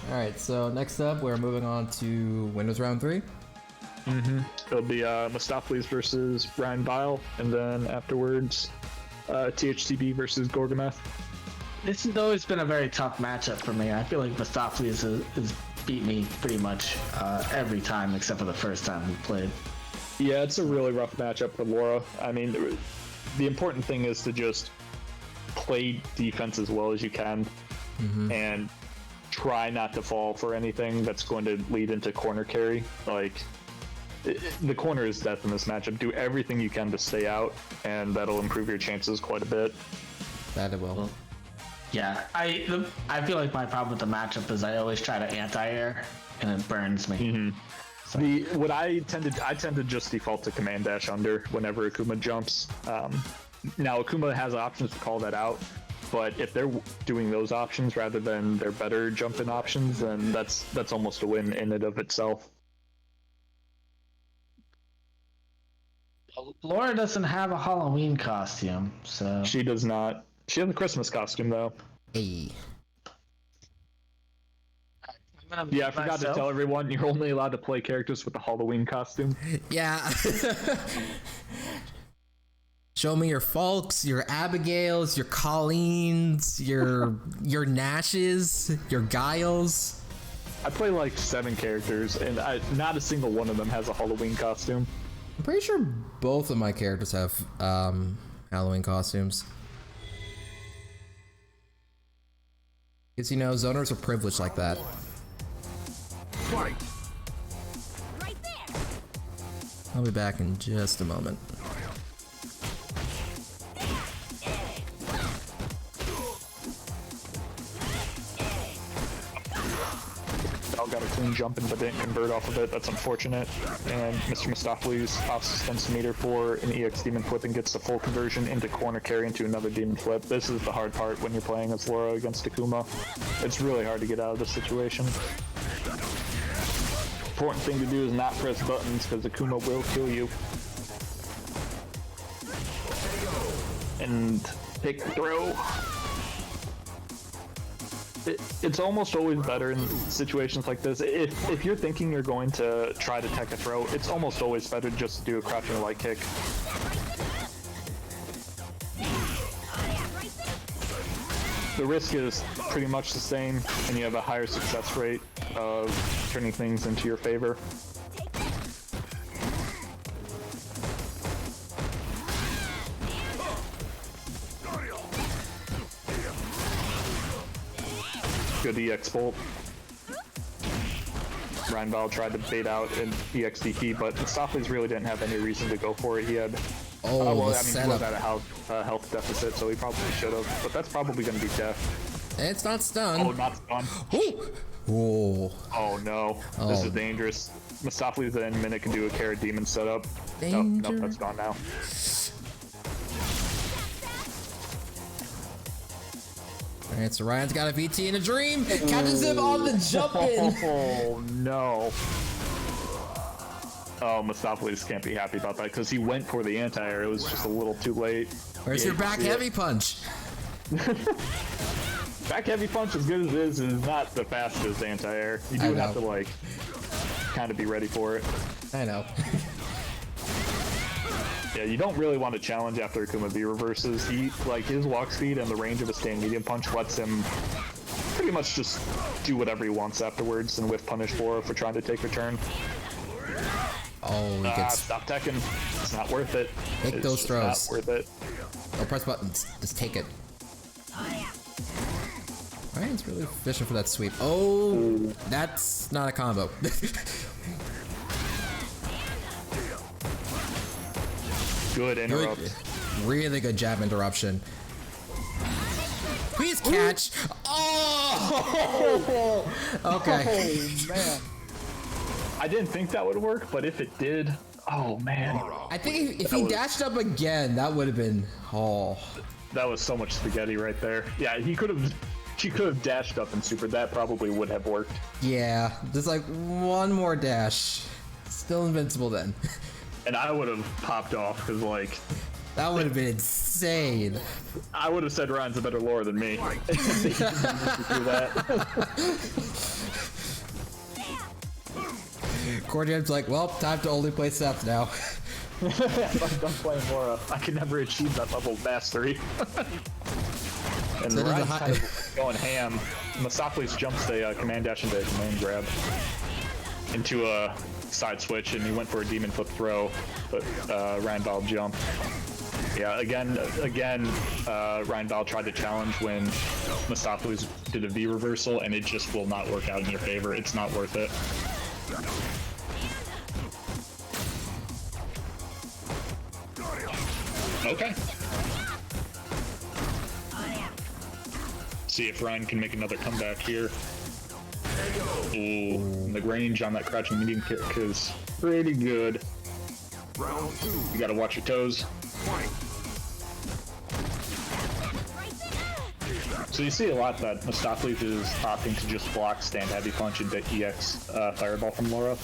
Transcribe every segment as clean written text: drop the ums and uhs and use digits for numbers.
Alright, so next up, we're moving on to Winners Round 3. It'll be Mostafles versus RyanVile, and then afterwards, THCB versus Gorgometh. This has always been a very tough matchup for me. I feel like Mostafles has beat me pretty much every time except for the first time we played. Yeah, it's a really rough matchup for Laura. I mean, the important thing is to just play defense as well as you can and try not to fall for anything that's going to lead into corner carry. Like, the corner is death in this matchup. Do everything you can to stay out, and that'll improve your chances quite a bit. That it will. Yeah, I feel like my problem with the matchup is I always try to anti-air, and it burns me. So. I tend to just default to command dash under whenever Akuma jumps. Now Akuma has options to call that out, but if they're doing those options rather than their better jump-in options, then that's almost a win in and of itself. Laura doesn't have a Halloween costume, so... She does not. She has a Christmas costume, though. Hey. Yeah, I forgot to tell everyone, you're only allowed to play characters with the Halloween costume. Yeah. Show me your Falks, your Abigails, your Colleens, your Nashes, your Giles. I play like 7 characters, and not a single one of them has a Halloween costume. I'm pretty sure both of my characters have Halloween costumes. Because, you know, zoners are privileged like that. Right there. I'll be back in just a moment. Val got a clean jump in but didn't convert off of it. That's unfortunate. And Mr. Mostafles off-suspense meter for an EX Demon Flip and gets the full conversion into corner carry into another Demon Flip. This is the hard part when you're playing as Laura against Akuma. It's really hard to get out of this situation. Important thing to do is not press buttons because Akuma will kill you. And take the throw. It's almost always better in situations like this. If you're thinking you're going to try to tech a throw, it's almost always better just to do a crouching light kick. The risk is pretty much the same, and you have a higher success rate of turning things into your favor. Good EX bolt. RyanVile tried to bait out an EX DP, but Mostafles really didn't have any reason to go for it. He had he was at a health deficit, so he probably should have. But that's probably going to be death. It's not stunned. Oh, not stunned. Ooh. Oh no, this is dangerous. Mostafles at any minute can do a Carrot Demon setup. Nope, that's gone now. Alright, so Ryan's got a VT and a dream. Catches him on the jump in. Oh no. Oh, Mostafles can't be happy about that because he went for the anti-air. It was just a little too late. Where's your back heavy punch? Back heavy punch, as good as it is not the fastest anti-air. You do have to, like, kind of be ready for it. I know. Yeah, you don't really want to challenge after Akuma V reverses. His walk speed and the range of a stand medium punch lets him pretty much just do whatever he wants afterwards and whiff punish for trying to take return. Oh, he gets... Stop teching. It's not worth it. Take those throws. Not worth it. Don't press buttons. Just take it. Ryan's really fishing for that sweep. Oh, that's not a combo. Good interrupt. Really good jab interruption. Please catch. Oh! Okay. Oh, man. I didn't think that would work, but if it did, oh, man. I think if he dashed up again, that would have been... Oh. That was so much spaghetti right there. Yeah, she could have dashed up and super. That probably would have worked. Yeah, just like one more dash. Still invincible then. And I would have popped off because, like... That would have been insane. I would have said Ryan's a better lore than me. Do that. Cordian's like, well, time to only play Seth now. I'm done playing Laura. I can never achieve that level of mastery. And So Ryan's kind of going ham. Mostafles jumps a command dash into a command grab into a side switch, and he went for a demon flip throw, but RyanVile jumped. Yeah, again, RyanVile tried to challenge when Mostafles did a V reversal, and it just will not work out in your favor. It's not worth it. Okay. See if Ryan can make another comeback here. Ooh, the range on that crouching medium kick is pretty good. Round 2. You gotta watch your toes. Fight. So you see a lot that Mostafles is opting to just block stand heavy punch into EX fireball from Laura.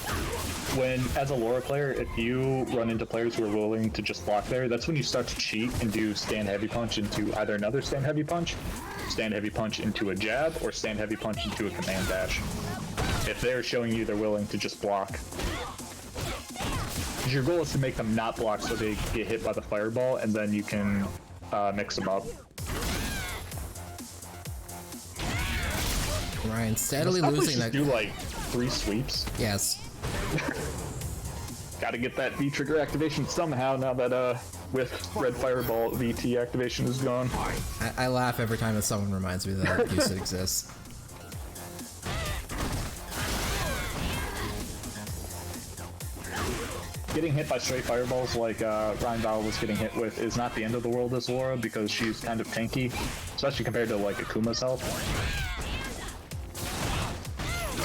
When, as a Laura player, if you run into players who are willing to just block there, that's when you start to cheat and do stand heavy punch into either another stand heavy punch into a jab, or stand heavy punch into a command dash. If they're showing you they're willing to just block. Your goal is to make them not block so they get hit by the fireball, and then you can mix them up. Ryan steadily losing that. Do like 3 sweeps. Yes. Got to get that V trigger activation somehow now that with red fireball VT activation is gone. I laugh every time that someone reminds me that it used to exist. Getting hit by straight fireballs like RyanVile was getting hit with is not the end of the world as Laura, because she's kind of tanky, especially compared to like Akuma's health.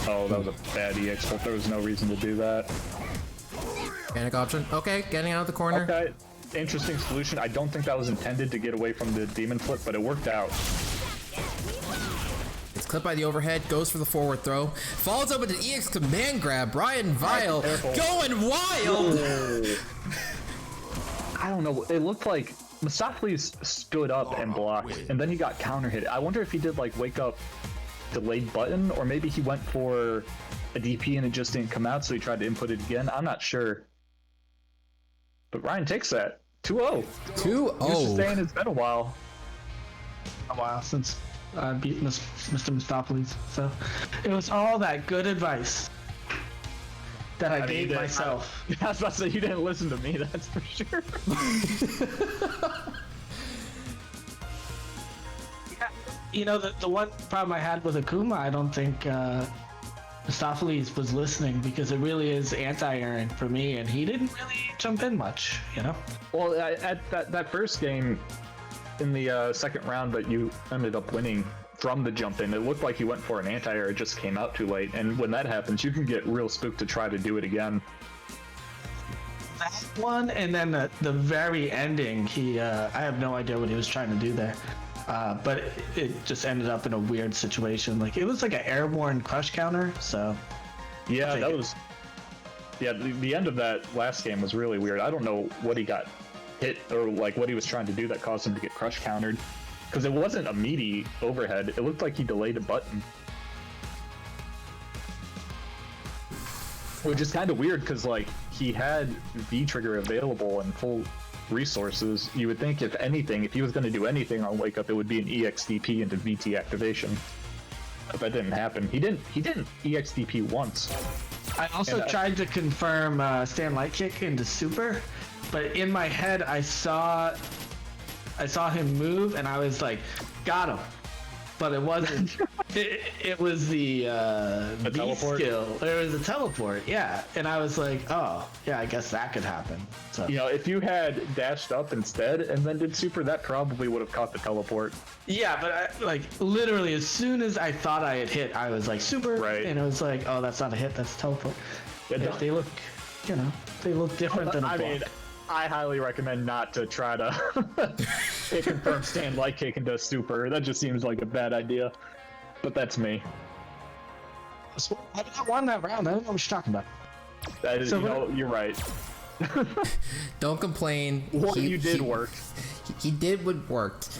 Oh, that was a bad EX, but there was no reason to do that. Panic option. Okay, getting out of the corner. Okay, interesting solution. I don't think that was intended to get away from the demon flip, but it worked out. It's clipped by the overhead, goes for the forward throw, follows up with an EX command grab. RyanVile going wild. I don't know. It looked like Mostafles stood up and blocked, and then he got counter hit. I wonder if he did like wake up delayed button, or maybe he went for a DP and it just didn't come out, so he tried to input it again. I'm not sure. But Ryan takes that. 2-0. 2-0. Saying it's been a while. A while since I beat Mr. Mostafles, so it was all that good advice that I gave myself. I was about to say, you didn't listen to me, that's for sure. You know, the one problem I had with Akuma, I don't think Mostafles was listening, because it really is anti-Aaron for me, and he didn't really jump in much, you know? Well, at that first game in the second round that you ended up winning from the jump in, it looked like he went for an anti-air, it just came out too late, and when that happens, you can get real spooked to try to do it again. That one, and then the very ending, I have no idea what he was trying to do there. But it just ended up in a weird situation. Like, it was like an airborne crush counter, so... Yeah, that was... Yeah, the end of that last game was really weird. I don't know what he got hit, or like what he was trying to do that caused him to get crush countered. Because it wasn't a meaty overhead. It looked like he delayed a button. Which is kind of weird, because like, he had V-Trigger available and full resources. You would think, if anything, if he was going to do anything on Wake Up, it would be an EXDP into VT activation. But that didn't happen. He didn't EXDP once. I also tried to confirm stand light kick into super, but in my head I saw him move, and I was like, got him. But it wasn't. it was the teleport skill. There was a teleport, yeah. And I was like, oh, yeah, I guess that could happen. So, you know, if you had dashed up instead and then did super, that probably would have caught the teleport. Yeah, but literally, as soon as I thought I had hit, I was like, super, right. And it was like, oh, that's not a hit, that's a teleport. They look, you know, they look different than a block. mean, I highly recommend not to try to confirm stand light kick into super. That just seems like a bad idea. But that's me. I won that round. I don't know what you're talking about. That is, So you're right. Don't complain. What you did worked. He did what worked.